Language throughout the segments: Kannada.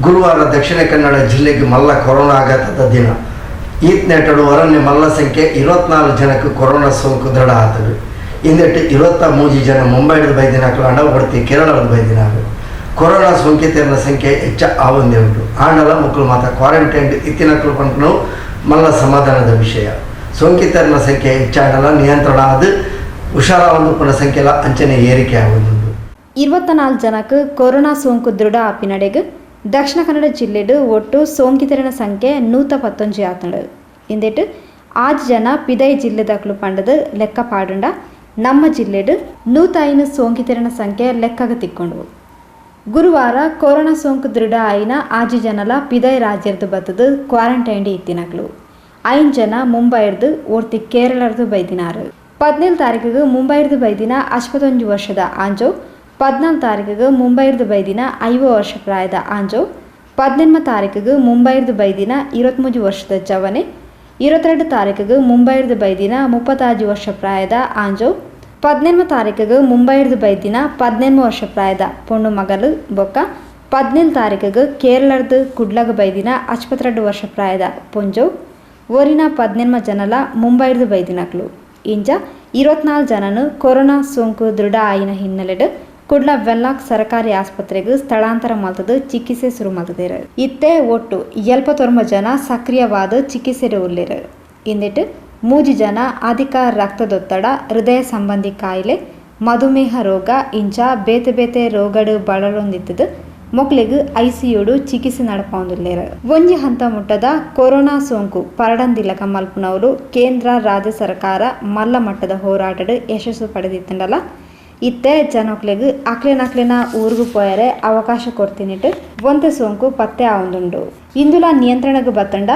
ಗುರುವಾರ ದಕ್ಷಿಣ ಕನ್ನಡ ಜಿಲ್ಲೆಗೆ ಮಲ್ಲ ಕೊರೋನಾ ಆಘಾತದ ದಿನ. ಈತ್ನೆಟಡು ಹೊರನ್ನೆ ಮಲ್ಲ ಸಂಖ್ಯೆ 24 ಜನಕ್ಕೆ ಕೊರೋನಾ ಸೋಂಕು ದೃಢ ಆತದು. ಇಂದೆಟ್ಟು 23 ಜನ ಮುಂಬೈಡ್ ಬೈದಿನಾಕಲು ಅಂಡವರ್ತಿ ಕೇರಳದ ಬೈದಿನಾಗ ಕೊರೋನಾ ಸೋಂಕಿತರ ಸಂಖ್ಯೆ ಹೆಚ್ಚ ಆವಂದೇ ಉಂಟು. ಆಂಡಲ ಮಕ್ಕಳು ಮಾತ್ರ ಕ್ವಾರಂಟೈನ್ ಇತ್ತಿನಕಲು ಪಂಪನು ಮಲ್ಲ ಸಮಾಧಾನದ ವಿಷಯ. ಸೋಂಕಿತರ ಸಂಖ್ಯೆ ಹೆಚ್ಚಾಡಲ ನಿಯಂತ್ರಣ ಅದು ಹುಷಾರಾವಂದುಪನ ಸಂಖ್ಯೆಲ ಅಂಚನೆ ಏರಿಕೆ ಆಗುವುದು. 24 ಜನಕ್ಕೆ ಕೊರೋನಾ ಸೋಂಕು ದೃಢ ಆಪಿನಡೆಗೆ ದಕ್ಷಿಣ ಕನ್ನಡ ಜಿಲ್ಲೆಡು ಒಟ್ಟು ಸೋಂಕಿತರ ಸಂಖ್ಯೆ 119 ಆತಂಡು. ಇಂದೆಟ್ಟು 6 ಜನ ಪಿದೈ ಜಿಲ್ಲೆದಾಕಲು ಪಂಡದು ಲೆಕ್ಕ ಪಾಡುಂಡ ನಮ್ಮ ಜಿಲ್ಲೆಡು 105 ಸೋಂಕಿತರ ಸಂಖ್ಯೆ ಲೆಕ್ಕಗ ತಿಕ್ಕೊಂಡು. ಗುರುವಾರ ಕೊರೋನಾ ಸೋಂಕು ದೃಢ ಆಯಿನ 6 ಜನಲ ಪಿದೈ ರಾಜ್ಯರ್ದು ಬತ್ತದು ಕ್ವಾರಂಟೈನ್ ಇತ್ತಿನಕ್ಲು. 5 ಜನ ಮುಂಬೈರ್ದು ಓರ್ತಿ ಕೇರಳರ್ದು ಬೈದಿನಾರು. 17 ತಾರೀಕಿಗೆ ಮುಂಬೈರ್ದು ಬೈದಿನ 55 ವರ್ಷದ ಆಂಜೋ, 14 ತಾರೀಕಿಗೆ ಮುಂಬೈರ್ದು ಬೈದಿನ 50 ವರ್ಷ ಪ್ರಾಯದ ಆಂಜೋ, 18 ತಾರೀಕಿಗೆ ಮುಂಬೈರ್ದು ಬೈದಿನ 23 ವರ್ಷದ ಜವನೆ, 22 ತಾರೀಕಿಗೆ ಮುಂಬೈರ್ದು ಬೈದಿನ 35 ವರ್ಷ ಪ್ರಾಯದ ಆಂಜೋ, 18 ತಾರೀಕಿಗೆ ಮುಂಬೈರ್ದು ಬೈದಿನ 18 ವರ್ಷ ಪ್ರಾಯದ ಪೊಣ್ಣು ಮಗಲು ಬೊಕ್ಕ 17 ತಾರೀಕಿಗೆ ಕೇರಳರ್ದು ಕುಡ್ಲಗ ಬೈದಿನ 52 ವರ್ಷ ಪ್ರಾಯದ ಪೊಂಜೋ, ಓರಿನ 18 ಜನಲ ಮುಂಬೈರ್ದು ಬೈದಿನಕ್ಲು. ಇಂಜ 24 ಜನನು ಕೊರೋನಾ ಸೋಂಕು ದೃಢ ಆಯಿನ ಹಿನ್ನೆಲೆಡು ಕುಡ್ಲ ವೆನ್ಲಾಕ್ ಸರ್ಕಾರಿ ಆಸ್ಪತ್ರೆಗೆ ಸ್ಥಳಾಂತರ ಮಲ್ತದು ಚಿಕಿತ್ಸೆ ಶುರು ಮಲ್ತದೇರು. ಇತ್ತೆ ಒಟ್ಟು 79 ಜನ ಸಕ್ರಿಯವಾದ ಚಿಕಿತ್ಸೆ ಉಳ್ಳೇರು. ಇಂದಿಟ್ಟು 3 ಜನ ಅಧಿಕ ರಕ್ತದೊತ್ತಡ, ಹೃದಯ ಸಂಬಂಧಿ ಕಾಯಿಲೆ, ಮಧುಮೇಹ ರೋಗ ಇಂಚ ಬೇತೆ ಬೇತೆ ರೋಗಡು ಬಳಲೊಂದಿತ್ತದು ಮಕ್ಕಳಿಗೆ ICUಡು ಚಿಕಿತ್ಸೆ ನಡಪೊಂದುಲ್ಲೇರು. ಒಂಜಿ ಹಂತ ಮುಟ್ಟದ ಕೊರೋನಾ ಸೋಂಕು ಪರಡಂದಿಲ್ಲಕ ಮಲ್ಪುನವರು ಕೇಂದ್ರ ರಾಜ್ಯ ಸರ್ಕಾರ ಮಲ್ಲ ಮಟ್ಟದ ಹೋರಾಟಡು ಯಶಸ್ಸು ಪಡೆದಿತ್ತಂಡಲ್ಲ. ಇತ್ತೆ ಜನಕ್ಲೆಗ್ ಅಕ್ಲೆನ ಊರಿಗೂ ಪೋಯರೆ ಅವಕಾಶ ಕೊಡ್ತೀನಿಟ್ಟು ಒಂತೆ ಸೋಂಕು ಪತ್ತೆ ಆವೊಂದುಂಡು. ಇಂದುಲ ನಿಯಂತ್ರಣಕ್ಕೆ ಬತ್ತಂಡ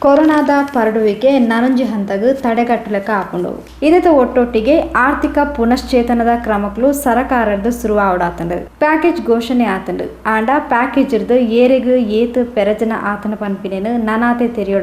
ಕೊರೋನಾದ ಪರಡುವಿಕೆ 4 ಹಂತಗೂ ತಡೆಗಟ್ಟಲೆಕ ಹಾಕೊಂಡು. ಇದರ ಒಟ್ಟೊಟ್ಟಿಗೆ ಆರ್ಥಿಕ ಪುನಶ್ಚೇತನದ ಕ್ರಮಗಳು ಸರಕಾರದ್ದು ಶುರು ಆವಡಾತಂಡು. ಪ್ಯಾಕೇಜ್ ಘೋಷಣೆ ಆತಂಡು. ಆಂಡ ಪ್ಯಾಕೇಜ್ ಇರ್ದು ಏರೆಗೂ ಏತು ಪೆರಜನ ಆತನ ಪನ್ಪಿನೇನು ನನಾತೆ ತೆರೆಯೋಡ